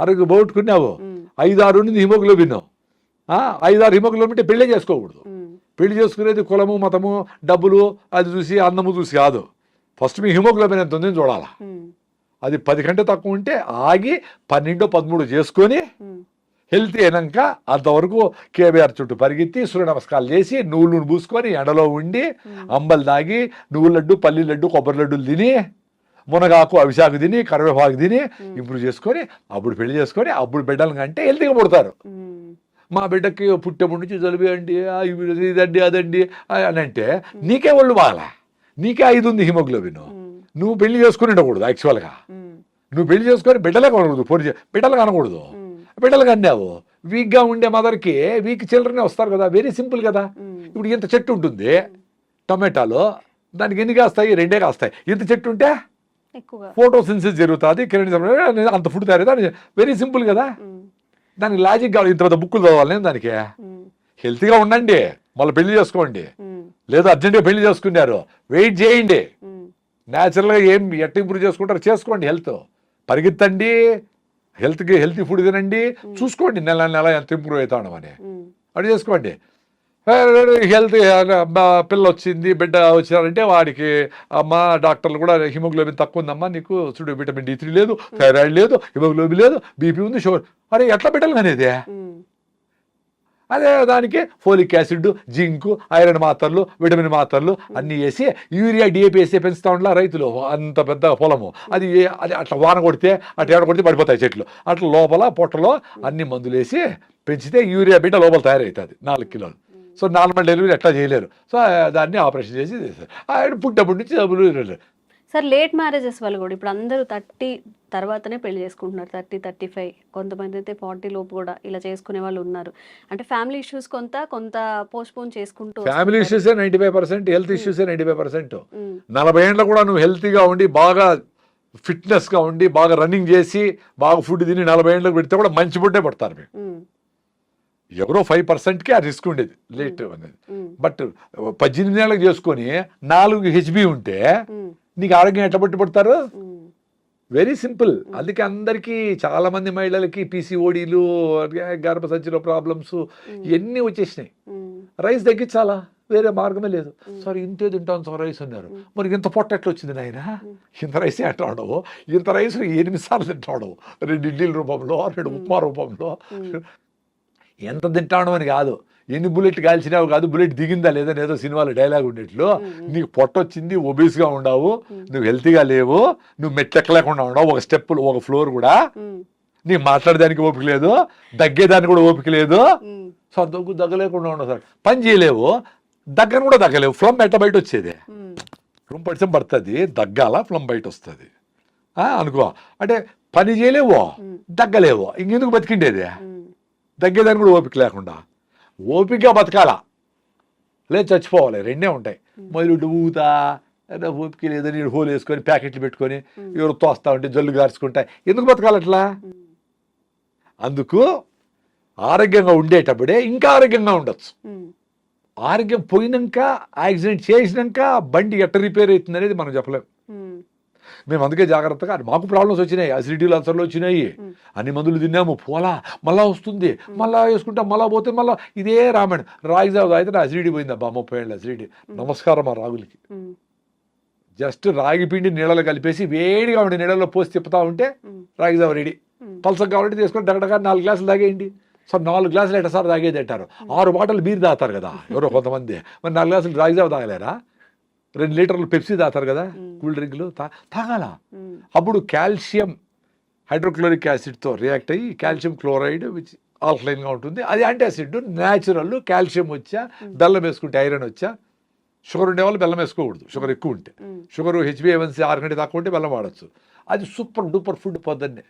ఆరోగ్యం పోగొట్టుకున్నావు. 5-6 హిమోగ్లోబిన్, 5-6 హిమోగ్లోబిన్ అంటే పెళ్ళే చేసుకోకూడదు. పెళ్లి చేసుకునేది కులము మతము డబ్బులు అది చూసి అందము చూసి కాదు. ఫస్ట్ మీ హిమోగ్లోబిన్ ఎంత ఉందని చూడాలా. అది 10 కంటే తక్కువ ఉంటే ఆగి 12, 13 చేసుకొని హెల్తీ అయినాక అంతవరకు కేబీఆర్ చుట్టూ పరిగెత్తి సూర్య నమస్కారాలు చేసి నువ్వులు పూసుకొని ఎండలో ఉండి అంబలు తాగి నువ్వుల లడ్డు పల్లి లడ్డు కొబ్బరి లడ్డులు తిని మునగాకు అవిశాకు తిని కరివేపాకు తిని ఇంప్రూవ్ చేసుకొని అప్పుడు పెళ్లి చేసుకొని అప్పుడు బిడ్డలు కంటే హెల్తీగా పుడతారు. మా బిడ్డకి పుట్టేప్పటి నుంచి జలుబు అండి ఇదండి అదండి అని అంటే నీకే ఒళ్ళు బాగలా, నీకే 5 ఉంది హిమోగ్లోబిన్. నువ్వు పెళ్లి చేసుకుని ఉండకూడదు. యాక్చువల్గా నువ్వు పెళ్లి చేసుకొని బిడ్డలే కొనకూడదు, బిడ్డలు కనకూడదు. బిడ్డలు కన్నావు వీక్గా ఉండే మదర్కి వీక్ చిల్డ్రనే వస్తారు కదా. వెరీ సింపుల్ కదా. ఇప్పుడు ఇంత చెట్టు ఉంటుంది టమాటాలో, దానికి ఎన్ని కాస్తాయి? 2 కాస్తాయి. ఇంత చెట్టు ఉంటే ఫోటోసిన్సిస్ జరుగుతుంది, అంత ఫుడ్ తయారవుతుంది. వెరీ సింపుల్ కదా. దానికి లాజిక్ కావాలి. ఇంత పెద్ద బుక్కులు చదవాలి దానికి. హెల్తీగా ఉండండి, మళ్ళీ పెళ్లి చేసుకోండి. లేదా అర్జెంట్గా పెళ్లి చేసుకున్నారు, వెయిట్ చేయండి. న్యాచురల్గా ఎట్లా ఇంప్రూవ్ చేసుకుంటారో చేసుకోండి. హెల్త్ పరిగెత్తండి, హెల్తీ ఫుడ్ తినండి, చూసుకోండి నెల ఎంత ఇంప్రూవ్ అవుతాం అని. అది చేసుకోండి. హెల్త్ పిల్ల వచ్చింది బిడ్డ వచ్చారంటే వాడికి అమ్మ డాక్టర్లు కూడా హిమోగ్లోబిన్ తక్కువ ఉందమ్మా నీకు, చూడు విటమిన్ D3 లేదు, థైరాయిడ్ లేదు, హిమోగ్లోబిన్ లేదు, బీపీ ఉంది, షుగర్. అరే ఎట్లా బిడ్డలు అనేది? అదే దానికి ఫోలిక్ యాసిడ్, జింక్, ఐరన్ మాత్రలు, విటమిన్ మాత్రలు అన్నీ వేసి యూరియా DAP వేసి పెంచుతా ఉండాల రైతులు. అంత పెద్ద పొలము అది అట్లా వాన కొడితే అట్లా ఏడ కొడితే పడిపోతాయి చెట్లు. అట్లా లోపల పొట్టలో అన్ని మందులు వేసి పెంచితే యూరియా బిడ్డ లోపల తయారవుతుంది 4 కిలోలు. సో నార్మల్ డెలివరీ ఎట్లా చేయలేరు. సో దాన్ని ఆపరేషన్ చేసి చేస్తారు. పుట్టప్పటి నుంచి డబ్బులు. సార్ లేట్ మ్యారేజెస్ వల్ల కూడా ఇప్పుడు అందరూ 30 తర్వాతనే పెళ్లి చేసుకుంటున్నారు. 30, 35, కొంతమంది అయితే 40 లోపు కూడా ఇలా చేసుకునే వాళ్ళు ఉన్నారు. అంటే ఫ్యామిలీ ఇష్యూస్ కొంత పోస్ట్పోన్ చేసుకుంటూ. ఫ్యామిలీ ఇష్యూసే 95%, హెల్త్ ఇష్యూసే 95%. 40 ఏళ్ళలో కూడా నువ్వు హెల్తీగా ఉండి బాగా ఫిట్నెస్గా ఉండి బాగా రన్నింగ్ చేసి బాగా ఫుడ్ తిని 40 ఏళ్ళకి పెడితే కూడా మంచి ఫుడ్డే పడతారు మీకు. ఎవరో 5%కి ఆ రిస్క్ ఉండేది లేట్ అనేది. బట్ 18 ఏళ్ళకి చేసుకొని 4 HB ఉంటే నీకు ఆరోగ్యం ఎట్లా పట్టుబడతారు? Very simple. అందుకే అందరికీ చాలా మంది మహిళలకి PCODలు, గర్భసంచిలో ప్రాబ్లమ్స్ ఇవన్నీ వచ్చేసినాయి. రైస్ తగ్గించాలా, వేరే మార్గమే లేదు. సార్ ఇంతే తింటాను సార్ రైస్ అన్నారు. మరి ఇంత పొట్ట ఎట్లా వచ్చింది నాయన? ఇంత రైస్ ఎట్లా ఉండవు? ఇంత రైస్ 8 సార్లు తింటాడు, 2 ఇడ్లీల రూపంలో, 2 ఉప్మా రూపంలో. ఎంత తింటాను అని కాదు, ఎన్ని బుల్లెట్ కాల్చినావు కాదు, బుల్లెట్ దిగిందా లేదా ఏదో సినిమాలో డైలాగ్ ఉండేట్లు. నీకు పొట్ట వచ్చింది, ఒబీస్గా ఉండవు, నువ్వు హెల్తీగా లేవు, నువ్వు మెట్లెక్కలేకుండా ఉండవు, ఒక స్టెప్పులు ఒక ఫ్లోర్ కూడా నీకు మాట్లాడడానికి ఓపిక లేదు, దగ్గేదానికి కూడా ఓపిక లేదు. సార్ దగ్గలేకుండా ఉండవు సార్, పని చేయలేవు, దగ్గర కూడా దగ్గలేవు. ఫ్లమ్ ఎట్లా బయట వచ్చేది? ఫ్లమ్ పడితే పడుతుంది, దగ్గాల ఫ్లమ్ బయట వస్తుంది అనుకో. అంటే పని చేయలేవు, దగ్గలేవు, ఇంకెందుకు బతికిండేది? దగ్గేదానికి కూడా ఓపిక లేకుండా. ఓపికగా బతకాలా, లేదు చచ్చిపోవాలి, 2 ఉంటాయి. మొదలు ఊతా ఓపిక లేదని హోల్ వేసుకొని ప్యాకెట్లు పెట్టుకొని ఎవరు తోస్తా ఉంటే జల్లు గార్చుకుంటాయి. ఎందుకు బతకాలి అట్లా? అందుకు ఆరోగ్యంగా ఉండేటప్పుడే ఇంకా ఆరోగ్యంగా ఉండొచ్చు. ఆరోగ్యం పోయినాక, యాక్సిడెంట్ చేసినాక బండి ఎట్ట రిపేర్ అవుతుంది అనేది మనం చెప్పలేం. మేము అందుకే జాగ్రత్తగా, మాకు ప్రాబ్లమ్స్ వచ్చినాయి, అసిడిటీలు అల్సర్లు వచ్చినాయి, అన్ని మందులు తిన్నాము, పోలా మళ్ళా వస్తుంది, మళ్ళా వేసుకుంటాం, మళ్ళా పోతే మళ్ళీ ఇదే రామాయణం. రాగి జావ అయితే నా అసిడిటీ పోయిందబ్బా, 30 ఏళ్ళ అసిడిటీ. నమస్కారం ఆ రాగులకి. జస్ట్ రాగి పిండి నీళ్ళలో కలిపేసి వేడిగా ఉండే నీళ్ళలో పోసి తిప్పుతా ఉంటే రాగి జావ రెడీ. పల్సగా కావాలంటే తీసుకొని దగ్గర 4 గ్లాసులు తాగేయండి. సో 4 గ్లాసులు ఎట్ట సార్ తాగేది అంటారు. 6 బాటలు బీర్ తాగుతారు కదా ఎవరో కొంతమంది, మరి 4 గ్లాసులు రాగి జావ తాగలేరా? 2 లీటర్లు పెప్సీ తాగుతారు కదా, కూల్ డ్రింక్లు తాగాల. అప్పుడు కాల్షియం హైడ్రోక్లోరిక్ యాసిడ్తో రియాక్ట్ అయ్యి కాల్షియం క్లోరైడ్ విచ్ ఆల్కలైన్గా ఉంటుంది, అది యాంటాసిడ్, న్యాచురల్. కాల్షియం వచ్చా, బెల్లం వేసుకుంటే ఐరన్ వచ్చా. షుగర్ ఉండే వాళ్ళు బెల్లం వేసుకోకూడదు, షుగర్ ఎక్కువ ఉంటే. షుగర్ HbA1c 6 కంటే తక్కువ ఉంటే బెల్లం వాడచ్చు. అది సూపర్ డూపర్ ఫుడ్. పొద్దున్నే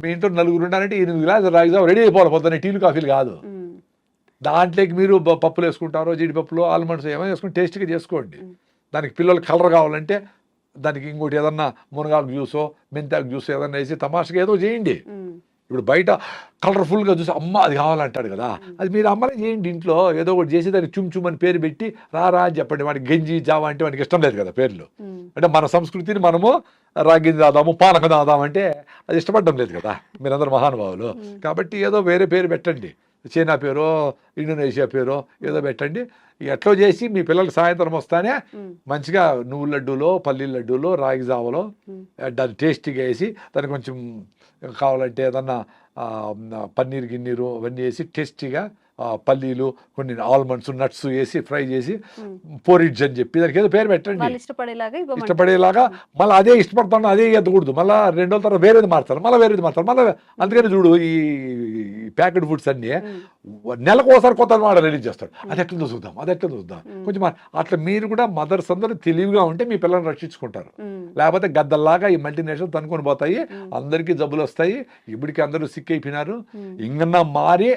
మీ ఇంట్లో 4 ఉన్నారంటే 8 గ్లాసులు రాగి జావ రెడీ అయిపోవాలి పొద్దున్నే, టీలు కాఫీలు కాదు. దాంట్లోకి మీరు పప్పులు వేసుకుంటారో, జీడిపప్పులు, ఆల్మండ్స్ ఏమైనా వేసుకుని టేస్ట్గా చేసుకోండి. దానికి పిల్లలు కలర్ కావాలంటే దానికి ఇంకోటి ఏదన్నా మునగాకు జ్యూసో మెంతాకు జ్యూసో ఏదన్నా వేసి తమాషగా ఏదో చేయండి. ఇప్పుడు బయట కలర్ఫుల్గా చూసి అమ్మ అది కావాలంటాడు కదా, అది మీరు అమ్మనే చేయండి ఇంట్లో. ఏదో ఒకటి చేసి దానికి చుమ్ అని పేరు పెట్టి రా అని చెప్పండి. వాడికి గంజి జావా అంటే వాడికి ఇష్టం లేదు కదా పేర్లు. అంటే మన సంస్కృతిని మనము రాగి దాదాము పానకం దాదాం అంటే అది ఇష్టపడడం లేదు కదా మీరందరూ మహానుభావులు. కాబట్టి ఏదో వేరే పేరు పెట్టండి. చైనా పేరో ఇండోనేషియా పేరో ఏదో పెట్టండి. ఎట్లో చేసి మీ పిల్లలకి సాయంత్రం వస్తానే మంచిగా నువ్వుల లడ్డూలో పల్లీల లడ్డూలో రాగి జావలో దాన్ని టేస్టీగా వేసి దాన్ని కొంచెం కావాలంటే ఏదన్నా పన్నీర్ గిన్నీరు అవన్నీ వేసి టేస్టీగా పల్లీలు కొన్ని ఆల్మండ్స్ నట్స్ వేసి ఫ్రై చేసి పోరిడ్జ్ అని చెప్పి దానికి ఏదో పేరు పెట్టండి ఇష్టపడేలాగా. మళ్ళీ అదే ఇష్టపడతాను అదే ఎద్దకూడదు. మళ్ళీ 2 రోజుల తర్వాత వేరేది మారుతారు, మళ్ళీ వేరేది మారుతారు మళ్ళీ. అందుకని చూడు ఈ ప్యాకెట్ ఫుడ్స్ అన్నీ నెలకు ఒకసారి కొత్త మాట రిలీజ్ చేస్తాడు. అది ఎట్లా చూద్దాం అది ఎట్లా చూద్దాం కొంచెం అట్లా మీరు కూడా మదర్స్ అందరూ తెలివిగా ఉంటే మీ పిల్లల్ని రక్షించుకుంటారు. లేకపోతే గద్దల్లాగా ఈ మల్టీనేషనల్ తనుకొని పోతాయి, అందరికీ జబ్బులు వస్తాయి. ఇప్పటికీ అందరూ సిక్ అయిపోయినారు. ఇంకన్నా మారి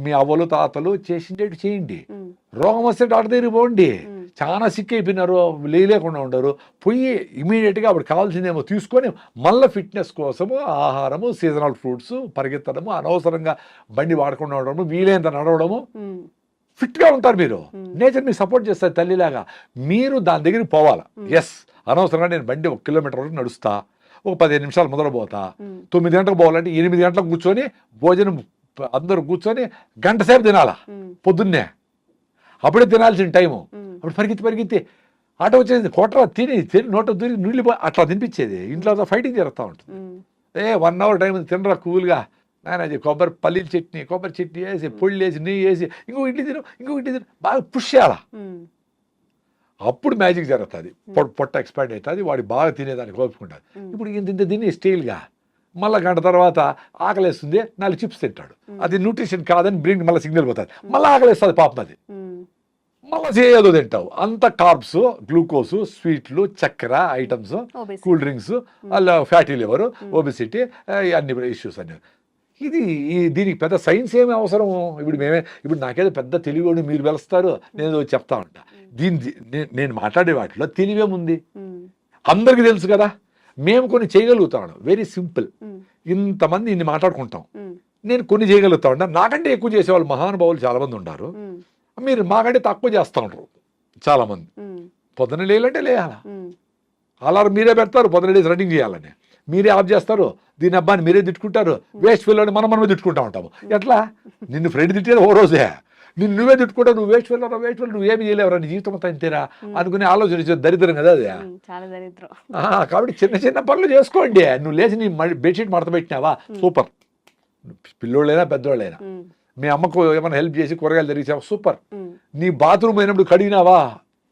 మీ అవ్వలు తాతలు చేసిండేటి చేయండి. రోగం వస్తే డాక్టర్ దగ్గరికి పోండి. చాలా సిక్ అయిపోయినారు, లేకుండా ఉండరు. పోయి ఇమీడియట్గా అప్పుడు కావాల్సిందేమో తీసుకొని మళ్ళీ ఫిట్నెస్ కోసము ఆహారము, సీజనల్ ఫ్రూట్స్, పరిగెత్తడము, అనవసరంగా బండి వాడకుండా ఉండడము, వీలైనంత నడవడము, ఫిట్గా ఉంటారు మీరు. నేచర్ మీకు సపోర్ట్ చేస్తారు తల్లిలాగా. మీరు దాని దగ్గరికి పోవాలి. ఎస్, అనవసరంగా నేను బండి 1 కిలోమీటర్ వరకు నడుస్తా, ఒక 15 నిమిషాలు మొదలు పోతా, 9 గంటలకు పోవాలంటే 8 గంటలకు కూర్చొని భోజనం అందరూ కూర్చొని గంట సేపు తినాలా పొద్దున్నే. అప్పుడే తినాల్సిన టైము. అప్పుడు పరిగెత్తి ఆటో వచ్చేది కోట తిని నోట దూరి నీళ్ళు అట్లా తినిపించేది. ఇంట్లో ఫైటింగ్ జరుగుతూ ఉంటుంది. 1 అవర్ టైం తినరా కూల్గా నాయన, అది పల్లీల చట్నీ, కొబ్బరి చట్నీ వేసి పొళ్ళు వేసి నెయ్యి వేసి ఇంకో ఇడ్లీ తిను బాగా పుష్ చేయాలా. అప్పుడు మ్యాజిక్ జరుగుతుంది. పొట్ట ఎక్స్పాండ్ అవుతుంది, వాడు బాగా తినేదానికి కోపుకుంటుంది. ఇప్పుడు ఇంత తిని స్టైల్గా మళ్ళీ గంట తర్వాత ఆకలేస్తుంది, 4 చిప్స్ తింటాడు. అది న్యూట్రిషన్ కాదని బ్రెయిన్ మళ్ళీ సిగ్నల్ పోతుంది, మళ్ళీ ఆకలేస్తుంది పాపం. అది మళ్ళీ ఏదో తింటావు. అంత కార్బ్స్, గ్లూకోజ్, స్వీట్లు, చక్కెర ఐటమ్స్, కూల్ డ్రింక్స్, అలా ఫ్యాటీ లివర్, ఒబెసిటీ, అన్ని ఇష్యూస్ అన్ని. దీనికి పెద్ద సైన్స్ ఏమి అవసరం? ఇప్పుడు నాకేదో పెద్ద తెలివి మీరు వెలుస్తారు, నేను చెప్తా ఉంటా. నేను మాట్లాడే వాటిలో తెలివేముంది? అందరికీ తెలుసు కదా. మేము కొన్ని చేయగలుగుతాం, వెరీ సింపుల్. ఇంతమంది ఇన్ని మాట్లాడుకుంటాం, నేను కొన్ని చేయగలుగుతా ఉంటా. నాకంటే ఎక్కువ చేసేవాళ్ళు మహానుభావులు చాలా మంది ఉన్నారు. మీరు మాకంటే తక్కువ చేస్తూ ఉంటారు చాలా మంది. పొద్దున లేయాలంటే లేయాలా, అలారం మీరే పెడతారు, పొద్దున లేసి రన్నింగ్ చేయాలని మీరే ఆఫ్ చేస్తారు. దీని అబ్బాయిని మీరే తిట్టుకుంటారు, వేస్ట్ ఫెయిల్ మనమే తిట్టుకుంటా ఉంటాము. ఎట్లా? నిన్ను ఫ్రెండ్ తిట్టేది ఓ రోజే, నువ్వే తిట్టుకుంటావు, నువ్వు వేస్ట్ ఫెయిల్ నువ్వేమి చేయలేవరా, నీ జీవితం అంతా ఇంతేరా అనుకునే ఆలోచన దరిద్రం కదా అది. కాబట్టి చిన్న పనులు చేసుకోండి. నువ్వు లేచి నీ బెడ్షీట్ మడత పెట్టినావా, సూపర్. పిల్లోళ్ళైనా పెద్దోళ్ళైనా మీ అమ్మకు ఏమైనా హెల్ప్ చేసి కూరగాయలు తెరిచావా, సూపర్. నీ బాత్రూమ్ అయినప్పుడు కడిగినావా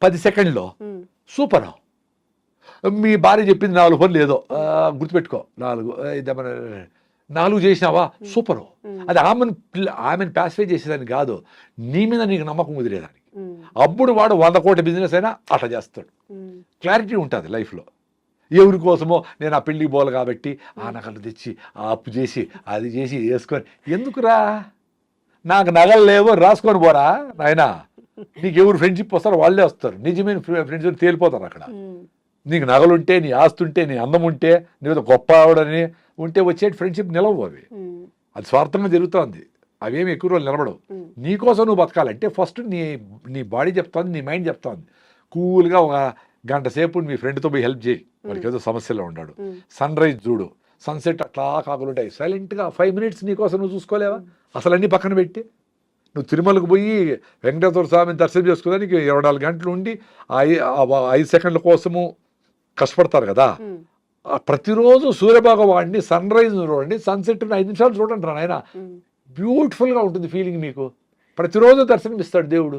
10 సెకండ్లో, సూపర్. మీ భార్య చెప్పింది 4 పనులు ఏదో గుర్తుపెట్టుకో, 4 చేసినావా, సూపరు. అది ఆమెను ప్యాసిఫై చేసేదానికి కాదు, నీ మీద నీకు నమ్మకం కుదిరేదానికి. అప్పుడు వాడు 100 కోట్ల బిజినెస్ అయినా అట్లా చేస్తాడు. క్లారిటీ ఉంటుంది లైఫ్లో. ఎవరి కోసమో నేను ఆ పెళ్ళికి పోవాలి కాబట్టి ఆ నగలు తెచ్చి ఆ అప్పు చేసి అది చేసి వేసుకొని ఎందుకురా, నాకు నగలు లేవో రాసుకొని పోరా నాయనా. నీకు ఎవరు ఫ్రెండ్షిప్ వస్తారో వాళ్ళే వస్తారు, నిజమైన ఫ్రెండ్స్ తేలిపోతారు అక్కడ. నీకు నగలుంటే, నీ ఆస్తి ఉంటే, నీ అందం ఉంటే, నీతో గొప్ప ఆవిడని ఉంటే వచ్చే ఫ్రెండ్షిప్ నిలవు. అవి అది స్వార్థంగా జరుగుతుంది, అవేమి ఎక్కువ రోజులు నిలబడవు. నీకోసం నువ్వు బతకాలంటే ఫస్ట్ నీ బాడీ చెప్తుంది, నీ మైండ్ చెప్తుంది. కూల్గా ఒక గంట సేపు మీ ఫ్రెండ్తో పోయి హెల్ప్ చేయి, వాడికి ఏదో సమస్యలో ఉన్నాడు. సన్ రైజ్ చూడు, సన్సెట్ అట్లా కాకులు ఉంటాయి, సైలెంట్గా 5 మినిట్స్ నీకోసం నువ్వు చూసుకోలేవా? అసలు అన్నీ పక్కన పెట్టి నువ్వు తిరుమలకు పోయి వెంకటేశ్వర స్వామిని దర్శనం చేసుకోవడానికి 24 గంటలు ఉండి 5 సెకండ్ల కోసము కష్టపడతారు కదా. ప్రతిరోజు సూర్యభగవాన్ని సన్ రైజ్ చూడండి, సన్సెట్ 5 నిమిషాలు చూడండి రా నాయన, బ్యూటిఫుల్గా ఉంటుంది ఫీలింగ్. మీకు ప్రతిరోజు దర్శనం ఇస్తాడు దేవుడు.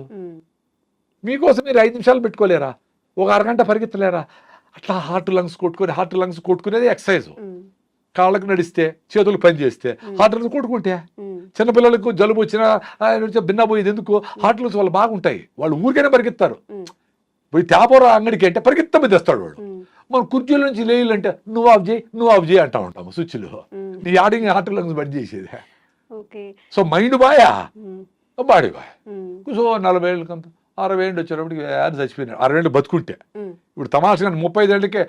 మీకోసం మీరు 5 నిమిషాలు పెట్టుకోలేరా? ఒక అరగంట పరిగెత్తలేరా? అట్లా హార్ట్ లంగ్స్ కొట్టుకునేది ఎక్సర్సైజ్. కాళ్ళకు నడిస్తే, చేతులు పని చేస్తే హార్ట్ లంగ్స్ కొట్టుకుంటే, చిన్నపిల్లలకు జలుబు వచ్చినా భిన్న పోయేది ఎందుకు? హార్ట్ లంగ్స్ వాళ్ళు బాగుంటాయి, వాళ్ళు ఊరికైనా పరిగెత్తారు. పోయి తేపరా అంగడికి అంటే పరిగెత్తమే తెస్తాడు వాడు. మన కుర్చీల నుంచి లేయాలంటే నువ్వు ఆఫ్ చేయి అంటా ఉంటాము స్విచ్లో. నీ ఆడింగ్ హార్ట్ లంగ్స్ బంద్ చేసేది. సో మైండ్ బాయా, బాడీ బాయ్. సో 40 ఏళ్ళకంత 60 ఏళ్ళు వచ్చేటప్పటికి చచ్చిపోయినాడు. 60 ఏళ్ళు బతుకుంటే, ఇప్పుడు తమాషగా 35 ఏళ్ళకే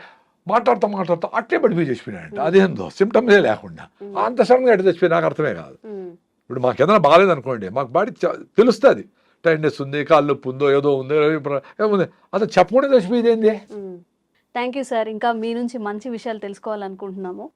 మాట్లాడుతూ అట్లే పడిపోయి చచ్చిపోయినాడంట. అదేందో సిమ్టమ్సే లేకుండా అంత సడన్గా ఎట్లా చచ్చిపోయి నాకు అర్థమే కాదు. ఇప్పుడు మాకు ఏదైనా బాగాలేదు అనుకోండి, మాకు బాడీ తెలుస్తుంది, టైర్నెస్ ఉంది, కాళ్ళు నొప్పి ఉందో ఏదో ఉందో ఏముంది, అసలు చెప్పకుండా చచ్చిపోయేది ఏంది. Thank you sir. ఇంకా మీ నుంచి మంచి విషయాలు తెలుసుకోవాలనుకుంటున్నాము.